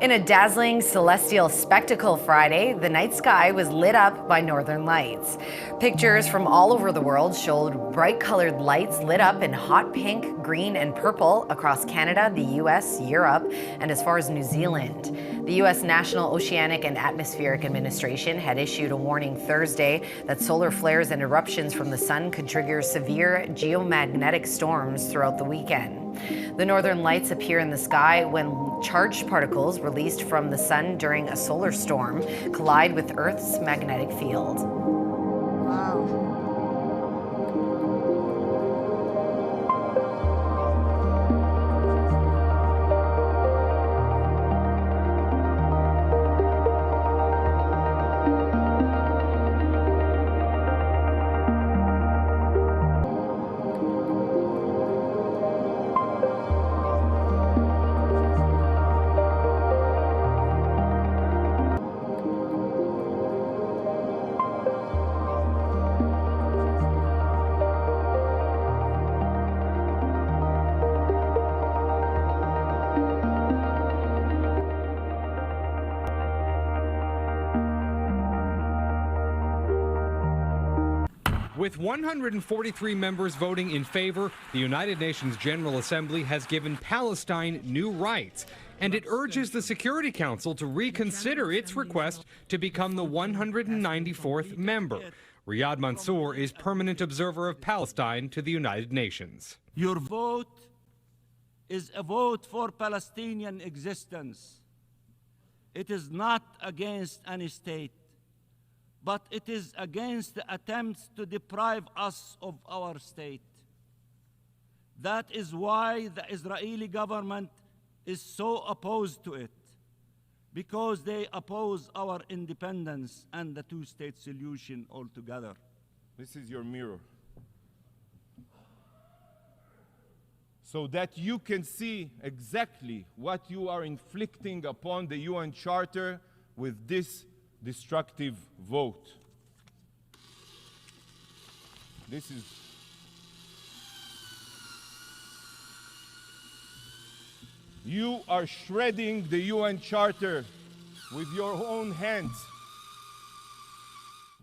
In a dazzling celestial spectacle Friday, the night sky was lit up by northern lights. Pictures from all over the world showed bright-colored lights lit up in hot pink, green, and purple across Canada, the U.S., Europe, and as far as New Zealand. The U.S. National Oceanic and Atmospheric Administration had issued a warning Thursday that solar flares and eruptions from the sun could trigger severe geomagnetic storms throughout the weekend. The northern lights appear in the sky when charged particles released from the sun during a solar storm collide with Earth's magnetic field. Wow. With 143 members voting in favor, the United Nations General Assembly has given Palestine new rights, and it urges the Security Council to reconsider its request to become the 194th member. Riyad Mansour is permanent observer of Palestine to the United Nations. Your vote is a vote for Palestinian existence. It is not against any state, but it is against the attempts to deprive us of our state. That is why the Israeli government is so opposed to it, because they oppose our independence and the two-state solution altogether. This is your mirror, so that you can see exactly what you are inflicting upon the UN Charter with this destructive vote. You are shredding the UN Charter with your own hands.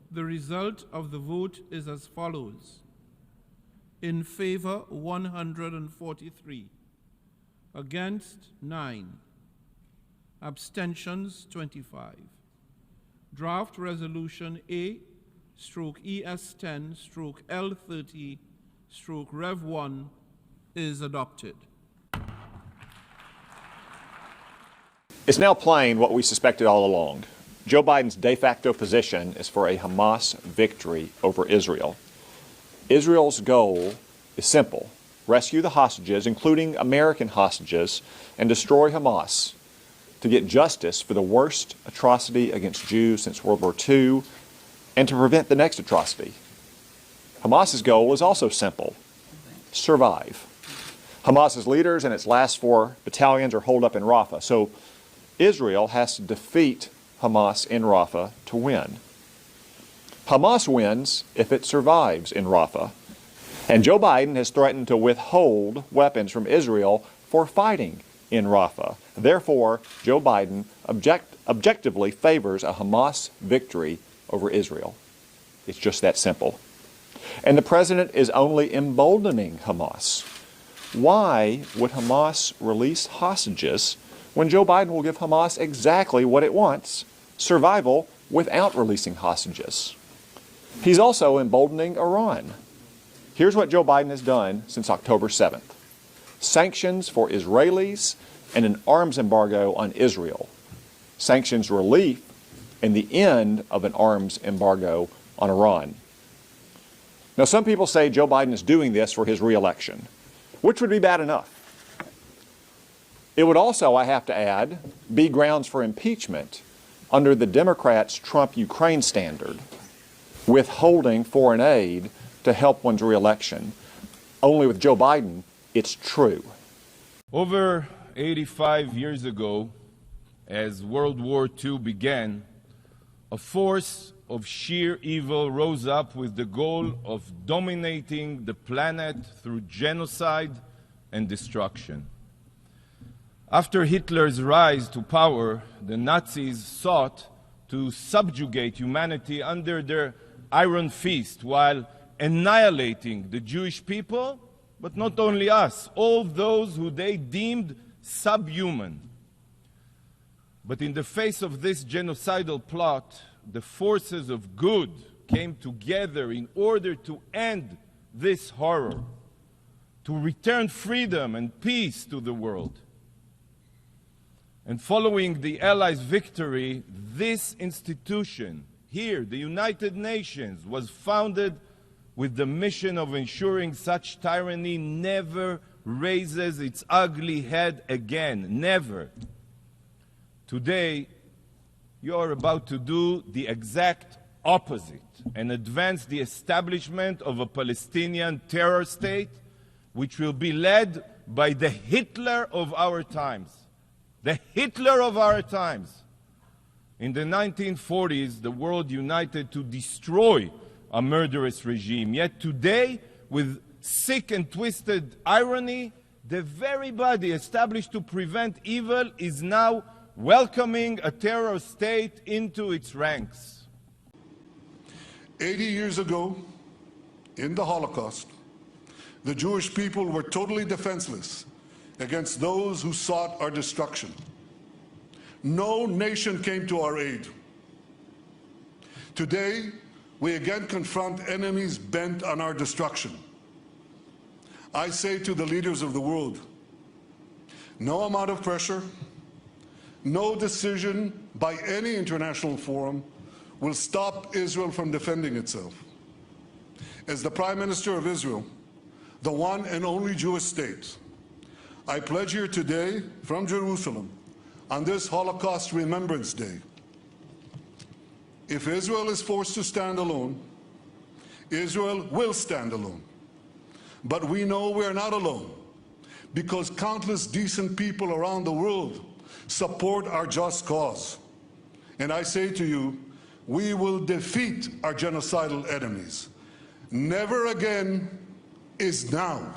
The result of the vote is as follows. In favor, 143. Against, 9. Abstentions, 25. Draft Resolution A/ES10/L30/Rev1 is adopted. It's now plain what we suspected all along. Joe Biden's de facto position is for a Hamas victory over Israel. Israel's goal is simple: rescue the hostages, including American hostages, and destroy Hamas, to get justice for the worst atrocity against Jews since World War II, and to prevent the next atrocity. Hamas's goal is also simple: survive. Hamas's leaders and its last 4 battalions are holed up in Rafah, so Israel has to defeat Hamas in Rafah to win. Hamas wins if it survives in Rafah, and Joe Biden has threatened to withhold weapons from Israel for fighting in Rafah. Therefore, Joe Biden objectively favors a Hamas victory over Israel. It's just that simple. And the president is only emboldening Hamas. Why would Hamas release hostages when Joe Biden will give Hamas exactly what it wants: survival without releasing hostages? He's also emboldening Iran. Here's what Joe Biden has done since October 7th. Sanctions for Israelis and an arms embargo on Israel. Sanctions relief and the end of an arms embargo on Iran. Now, some people say Joe Biden is doing this for his re-election, which would be bad enough. It would also, I have to add, be grounds for impeachment under the Democrats' Trump-Ukraine standard, withholding foreign aid to help one's re-election. Only with Joe Biden, it's true. Over 85 years ago, as World War II began, a force of sheer evil rose up with the goal of dominating the planet through genocide and destruction. After Hitler's rise to power, the Nazis sought to subjugate humanity under their iron fist while annihilating the Jewish people, but not only us, all those who they deemed subhuman. But in the face of this genocidal plot, the forces of good came together in order to end this horror, to return freedom and peace to the world. And following the Allies' victory, this institution here, the United Nations, was founded with the mission of ensuring such tyranny never raises its ugly head again. Never. Today, you are about to do the exact opposite and advance the establishment of a Palestinian terror state which will be led by the Hitler of our times. The Hitler of our times. In the 1940s, the world united to destroy a murderous regime. Yet today, with sick and twisted irony, the very body established to prevent evil is now welcoming a terror state into its ranks. 80 years ago, in the Holocaust, the Jewish people were totally defenseless against those who sought our destruction. No nation came to our aid. Today, we again confront enemies bent on our destruction. I say to the leaders of the world, no amount of pressure, no decision by any international forum will stop Israel from defending itself. As the Prime Minister of Israel, the one and only Jewish state, I pledge here today from Jerusalem on this Holocaust Remembrance Day, if Israel is forced to stand alone, Israel will stand alone. But we know we are not alone because countless decent people around the world support our just cause. And I say to you, we will defeat our genocidal enemies. Never again is now.